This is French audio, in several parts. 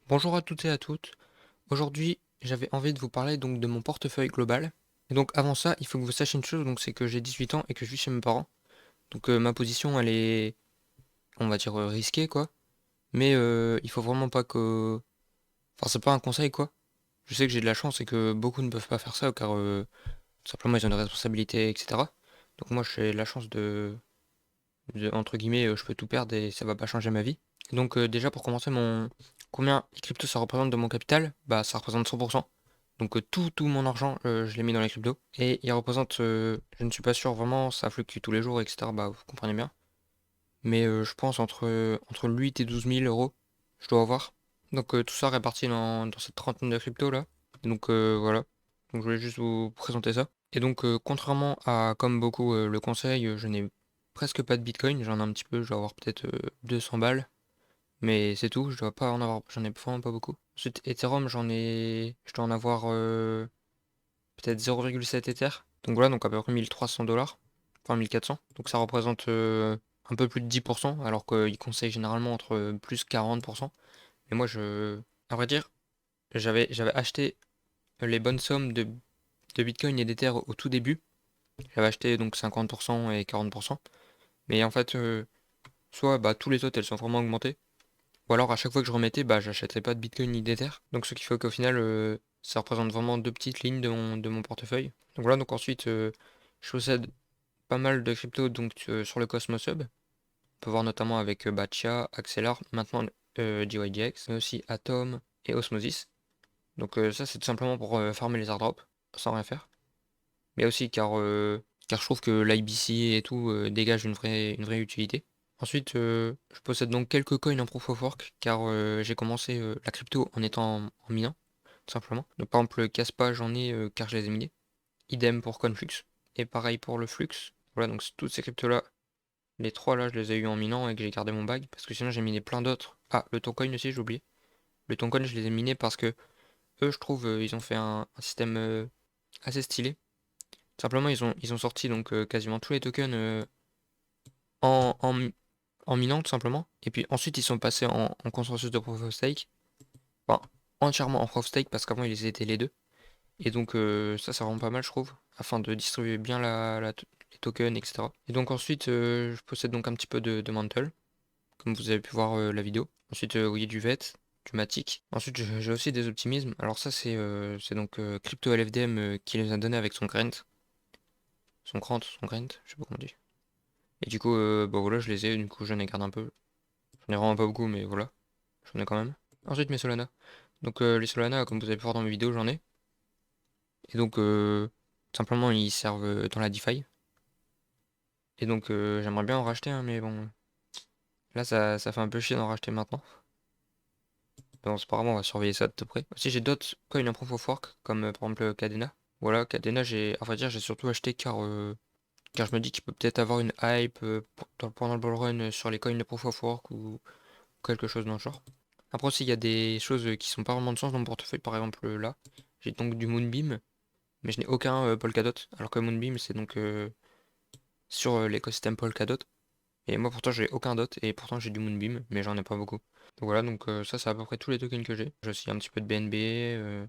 Bonjour à toutes et à toutes. Aujourd'hui, j'avais envie de vous parler donc de mon portefeuille global. Et donc avant ça, il faut que vous sachiez une chose, donc c'est que j'ai 18 ans et que je vis chez mes parents. Donc ma position, elle est, on va dire, risquée, quoi. Mais il faut vraiment pas que... Enfin, c'est pas un conseil, quoi. Je sais que j'ai de la chance et que beaucoup ne peuvent pas faire ça, car tout simplement, ils ont des responsabilités, etc. Donc moi, j'ai la chance entre guillemets, je peux tout perdre et ça va pas changer ma vie. Et donc déjà, pour commencer, combien les cryptos ça représente de mon capital? Bah, ça représente 100%. Donc tout mon argent, je l'ai mis dans les cryptos. Et il représente, je ne suis pas sûr vraiment, ça fluctue tous les jours, etc. Bah, vous comprenez bien. Mais je pense entre 8 et 12 000 euros, je dois avoir. Donc tout ça réparti dans cette trentaine de cryptos là. Et donc voilà. Donc je voulais juste vous présenter ça. Et donc contrairement à comme beaucoup le conseil, je n'ai presque pas de Bitcoin. J'en ai un petit peu, je dois avoir peut-être 200 balles. Mais c'est tout, je dois pas en avoir, j'en ai vraiment pas beaucoup. Ensuite, Ethereum, je dois en avoir peut-être 0,7 Ether. Donc voilà, donc à peu près 1300 $, enfin 1400. Donc ça représente un peu plus de 10%, alors qu'ils conseillent généralement entre plus 40%. Mais moi, à vrai dire, j'avais acheté les bonnes sommes de Bitcoin et d'Ether au tout début. J'avais acheté donc 50% et 40%. Mais en fait, soit bah, tous les autres, elles sont vraiment augmentées. Ou alors à chaque fois que je remettais, bah j'achèterais pas de Bitcoin ni d'Ether. Donc ce qui fait qu'au final, ça représente vraiment deux petites lignes de mon portefeuille. Donc voilà, donc ensuite, je possède pas mal de cryptos donc, sur le Cosmos Hub. On peut voir notamment avec Chia, Axelar, maintenant GYDX, mais aussi Atom et Osmosis. Donc ça c'est tout simplement pour farmer les airdrops, sans rien faire. Mais aussi car je trouve que l'IBC et tout dégage une vraie utilité. Ensuite, je possède donc quelques coins en Proof of Work, car j'ai commencé la crypto en étant en minant, tout simplement. Donc par exemple, Caspa, j'en ai car je les ai minés. Idem pour Conflux. Et pareil pour le Flux. Voilà, donc toutes ces cryptos-là, les trois là, je les ai eu en minant et que j'ai gardé mon bag, parce que sinon j'ai miné plein d'autres. Ah, le Toncoin aussi, j'ai oublié. Le Toncoin, je les ai minés parce que eux, je trouve, ils ont fait un système assez stylé. Simplement, ils ont sorti donc quasiment tous les tokens en, en, en minant, tout simplement. Et puis ensuite, ils sont passés en consensus de Proof of Stake. Enfin, entièrement en Proof of Stake parce qu'avant, ils étaient les deux. Et donc, ça rend pas mal, je trouve, afin de distribuer bien les tokens, etc. Et donc, ensuite, je possède donc un petit peu de Mantle, comme vous avez pu voir la vidéo. Ensuite, oui, du VET, du Matic. Ensuite, j'ai aussi des optimismes. Alors, ça, c'est donc Crypto LFDM qui les a donnés avec son Grant. Son Grant, je sais pas comment on dit. Et du coup, bah voilà, je les ai, du coup, j'en ai gardé un peu. J'en ai vraiment pas beaucoup, mais voilà, j'en ai quand même. Ensuite, mes Solana. Donc, les Solana, comme vous avez pu voir dans mes vidéos, j'en ai. Et donc, simplement, ils servent dans la DeFi. Et donc, j'aimerais bien en racheter, hein, mais bon, là, ça fait un peu chier d'en racheter maintenant. Bon, c'est pas grave, on va surveiller ça de peu près. Aussi, j'ai d'autres coins en Proof of Work, comme par exemple Cadena. Voilà, Cadena, à vrai dire, j'ai surtout acheté car je me dis qu'il peut peut-être avoir une hype pendant le bull run sur les coins de Proof of Work ou quelque chose dans le genre. Après aussi, il y a des choses qui sont pas vraiment de sens dans mon portefeuille. Par exemple, là, j'ai donc du Moonbeam, mais je n'ai aucun Polkadot. Alors que Moonbeam, c'est donc sur l'écosystème Polkadot. Et moi, pourtant, j'ai aucun dot, et pourtant, j'ai du Moonbeam, mais j'en ai pas beaucoup. Donc voilà, donc ça, c'est à peu près tous les tokens que j'ai. J'ai aussi un petit peu de BNB,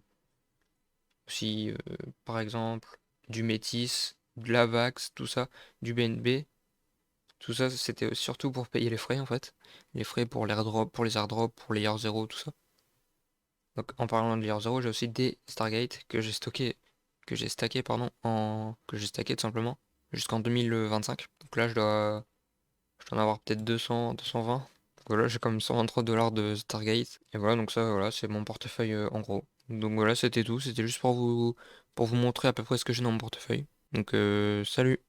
aussi, par exemple, du Métis, de l'Avax, tout ça, du BNB. Tout ça, c'était surtout pour payer les frais, en fait. Les frais pour l'airdrop, pour les airdrops, pour les year 0, tout ça. Donc en parlant de Layer 0, j'ai aussi des Stargate que j'ai stacké tout simplement jusqu'en 2025. Donc là je dois en avoir peut-être 200, 220. Donc voilà, j'ai comme 123 $ de Stargate. Et voilà, donc ça voilà, c'est mon portefeuille en gros. Donc voilà, c'était tout, c'était juste pour vous montrer à peu près ce que j'ai dans mon portefeuille. Donc salut!